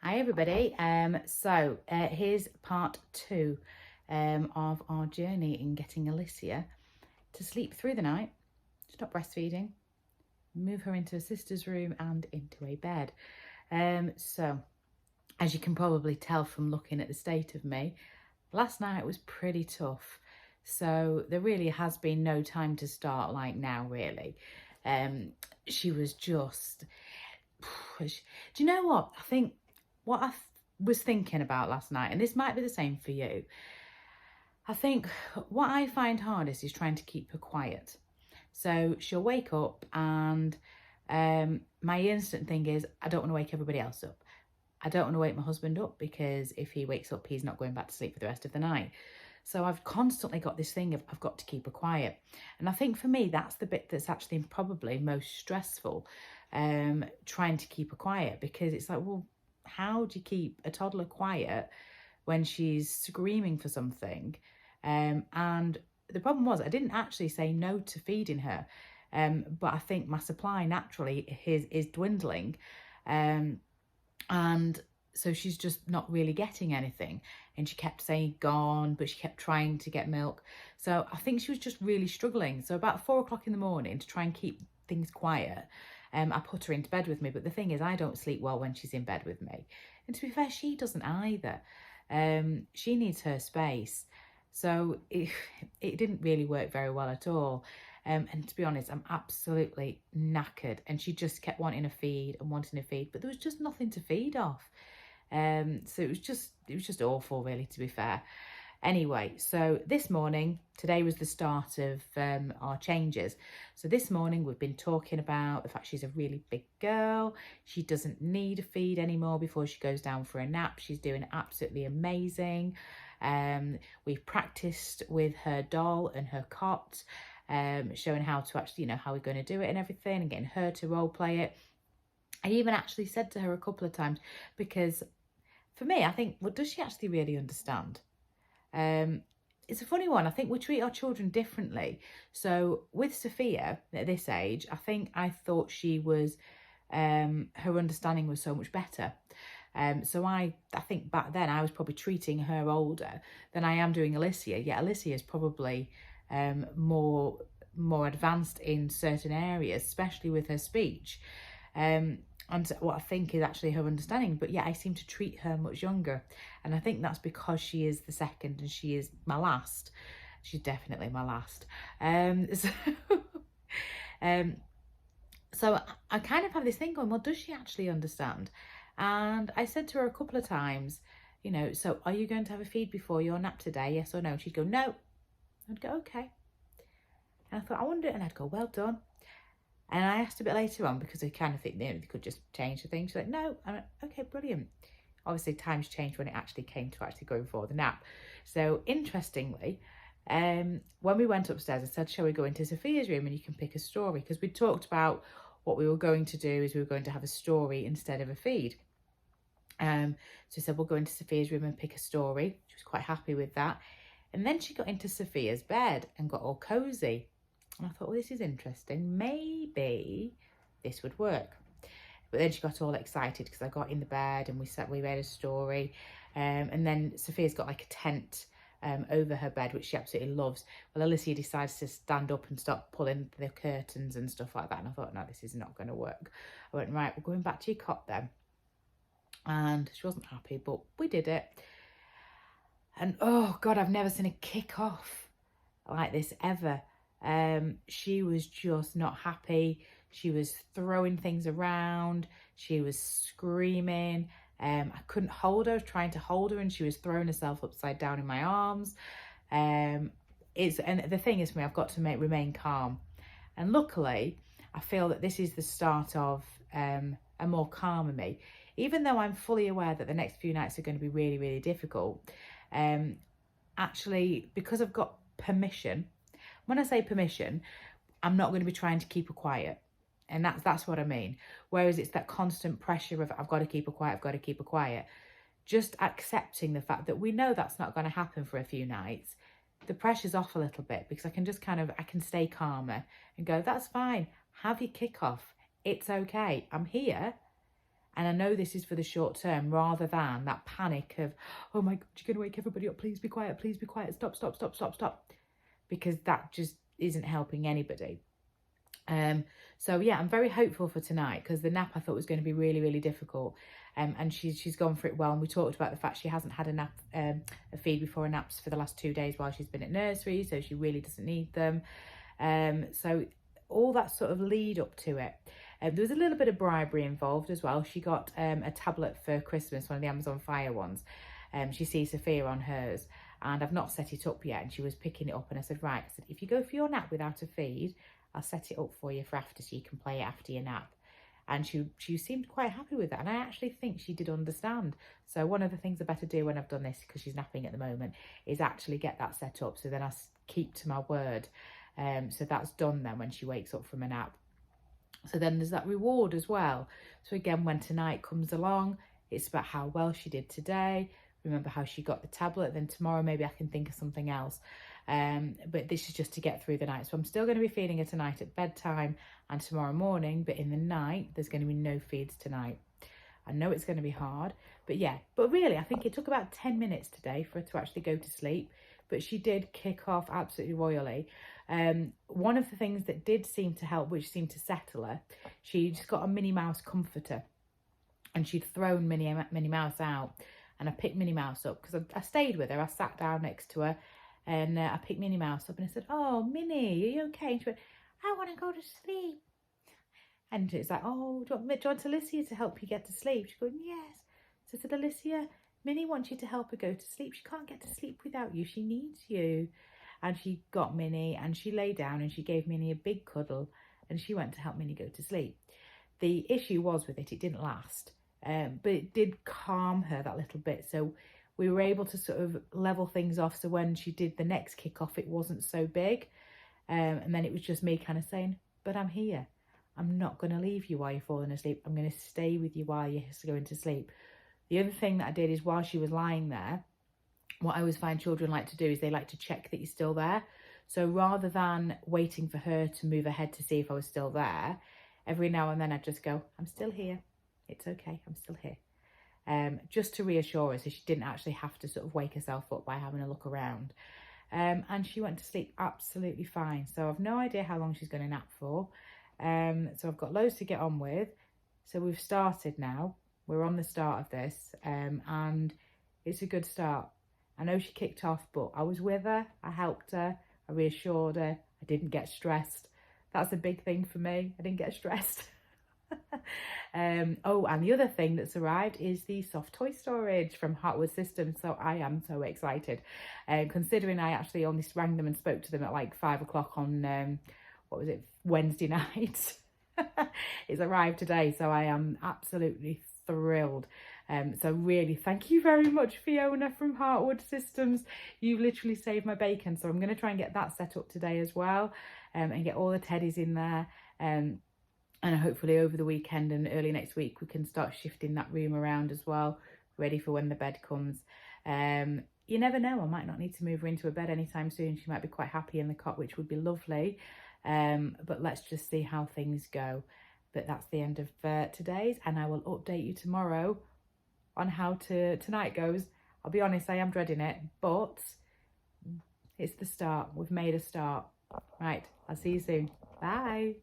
Hi everybody. Here's part two of our journey in getting Alyssia to sleep through the night, stop breastfeeding, move her into a sister's room and into a bed. So as you can probably tell from looking at the state of me, last night was pretty tough. So there really has been no time to start like now, really. She was just, do you know what? I think what I was thinking about last night, and this might be the same for you, I think what I find hardest is trying to keep her quiet. So she'll wake up and my instant thing is I don't want to wake everybody else up. I don't want to wake my husband up because if he wakes up, he's not going back to sleep for the rest of the night. So I've constantly got this thing of I've got to keep her quiet. And I think for me, that's the bit that's actually probably most stressful, trying to keep her quiet, because it's like, well, how do you keep a toddler quiet when she's screaming for something? And the problem was I didn't actually say no to feeding her, but I think my supply naturally is dwindling. And so she's just not really getting anything. And she kept saying gone, but she kept trying to get milk. So I think she was just really struggling. So about 4 o'clock in the morning, to try and keep things quiet, I put her into bed with me. But the thing is, I don't sleep well when she's in bed with me. And to be fair, she doesn't either. She needs her space. So it didn't really work very well at all. And to be honest, I'm absolutely knackered. And she just kept wanting a feed and wanting a feed, but there was just nothing to feed off. So it was just awful, really, to be fair. Anyway, so this morning, today was the start of our changes. So this morning we've been talking about the fact she's a really big girl. She doesn't need a feed anymore before she goes down for a nap. She's doing absolutely amazing. We've practiced with her doll and her cot, showing how to actually, how we're going to do it and everything, and getting her to role play it. I even actually said to her a couple of times, because for me, I think, well, does she actually really understand? It's a funny one. I think we treat our children differently. So with Sophia at this age, I think I thought she was, her understanding was so much better. So I think back then I was probably treating her older than I am doing Alyssia. Yet Alyssia is probably more advanced in certain areas, especially with her speech. And what I think is actually her understanding, but yeah, I seem to treat her much younger. And I think that's because she is the second and she is my last. She's definitely my last. Um, so I kind of have this thing going, well, does she actually understand? And I said to her a couple of times, so are you going to have a feed before your nap today? Yes or no? And she'd go, no. I'd go, okay. And I thought, I wonder, and I'd go, well done. And I asked a bit later on, because I kind of think they could just change the thing. She's like, no. I'm like, okay, brilliant. Obviously, times changed when it actually came to actually going for the nap. So interestingly, when we went upstairs, I said, shall we go into Sophia's room and you can pick a story? Because we talked about what we were going to do is we were going to have a story instead of a feed. So I said, we'll go into Sophia's room and pick a story. She was quite happy with that. And then she got into Sophia's bed and got all cozy. And I thought, well, this is interesting. Maybe this would work. But then she got all excited because I got in the bed and we read a story. And then Sophia's got like a tent over her bed, which she absolutely loves. Well, Alyssia decides to stand up and start pulling the curtains and stuff like that. And I thought, no, this is not going to work. I went, right, we're going back to your cot then. And she wasn't happy, but we did it. And oh God, I've never seen a kick off like this ever. She was just not happy. She was throwing things around. She was screaming. I couldn't hold her. I was trying to hold her and she was throwing herself upside down in my arms. And the thing is for me, I've got to remain calm. And luckily, I feel that this is the start of a more calmer me. Even though I'm fully aware that the next few nights are going to be really, really difficult, actually, because I've got permission. When I say permission, I'm not going to be trying to keep her quiet. And that's what I mean. Whereas it's that constant pressure of I've got to keep her quiet, I've got to keep her quiet. Just accepting the fact that we know that's not going to happen for a few nights. The pressure's off a little bit because I can just I can stay calmer and go, that's fine. Have your kick off. It's okay. I'm here. And I know this is for the short term rather than that panic of, oh my God, you're going to wake everybody up. Please be quiet. Please be quiet. Stop, stop, stop, stop, stop. Because that just isn't helping anybody. So yeah, I'm very hopeful for tonight because the nap I thought was going to be really, really difficult. And she's gone for it well. And we talked about the fact she hasn't had a nap, a feed before her naps for the last 2 days while she's been at nursery. So she really doesn't need them. So all that sort of lead up to it. There was a little bit of bribery involved as well. She got a tablet for Christmas, one of the Amazon Fire ones. She sees Sophia on hers, and I've not set it up yet. And she was picking it up, and I said, right, I said, if you go for your nap without a feed, I'll set it up for you for after, so you can play it after your nap. And she seemed quite happy with that, and I actually think she did understand. So one of the things I better do when I've done this, because she's napping at the moment, is actually get that set up, so then I keep to my word. So that's done then when she wakes up from a nap. So then there's that reward as well. So again, when tonight comes along, it's about how well she did today. Remember how she got the tablet. Then tomorrow maybe I can think of something else. But this is just to get through the night. So I'm still going to be feeding her tonight at bedtime and tomorrow morning. But in the night, there's going to be no feeds tonight. I know it's going to be hard. But yeah, but really, I think it took about 10 minutes today for her to actually go to sleep. But she did kick off absolutely royally. One of the things that did seem to help, which seemed to settle her, she just got a Minnie Mouse comforter. And she'd thrown Minnie Mouse out. And I picked Minnie Mouse up because I stayed with her. I sat down next to her and I picked Minnie Mouse up and I said, oh, Minnie, are you okay? And she went, I want to go to sleep. And it's like, oh, do you want Alyssia to help you get to sleep? She's going, yes. So I said, Alyssia, Minnie wants you to help her go to sleep. She can't get to sleep without you. She needs you. And she got Minnie and she lay down and she gave Minnie a big cuddle and she went to help Minnie go to sleep. The issue was with it didn't last. But it did calm her that little bit. So we were able to sort of level things off. So when she did the next kick off, it wasn't so big. And then it was just me kind of saying, but I'm here. I'm not going to leave you while you're falling asleep. I'm going to stay with you while you're going to sleep. The other thing that I did is while she was lying there, what I always find children like to do is they like to check that you're still there. So rather than waiting for her to move ahead to see if I was still there, every now and then I'd just go, I'm still here. It's okay, I'm still here. Just to reassure her so she didn't actually have to sort of wake herself up by having a look around. And she went to sleep absolutely fine. So I've no idea how long she's going to nap for. So I've got loads to get on with. So we've started now. We're on the start of this and it's a good start. I know she kicked off, but I was with her. I helped her. I reassured her. I didn't get stressed. That's a big thing for me. I didn't get stressed. Oh, and the other thing that's arrived is the soft toy storage from Heartwood Systems. So I am so excited. Considering I actually only rang them and spoke to them at like 5 o'clock on, Wednesday night. It's arrived today. So I am absolutely thrilled. So really, thank you very much, Fiona from Heartwood Systems. You literally saved my bacon. So I'm going to try and get that set up today as well, and get all the teddies in there. And hopefully over the weekend and early next week, we can start shifting that room around as well, ready for when the bed comes. You never know, I might not need to move her into a bed anytime soon. She might be quite happy in the cot, which would be lovely. But let's just see how things go. But that's the end of today's, and I will update you tomorrow on how tonight goes. I'll be honest, I am dreading it, but it's the start. We've made a start. Right, I'll see you soon. Bye.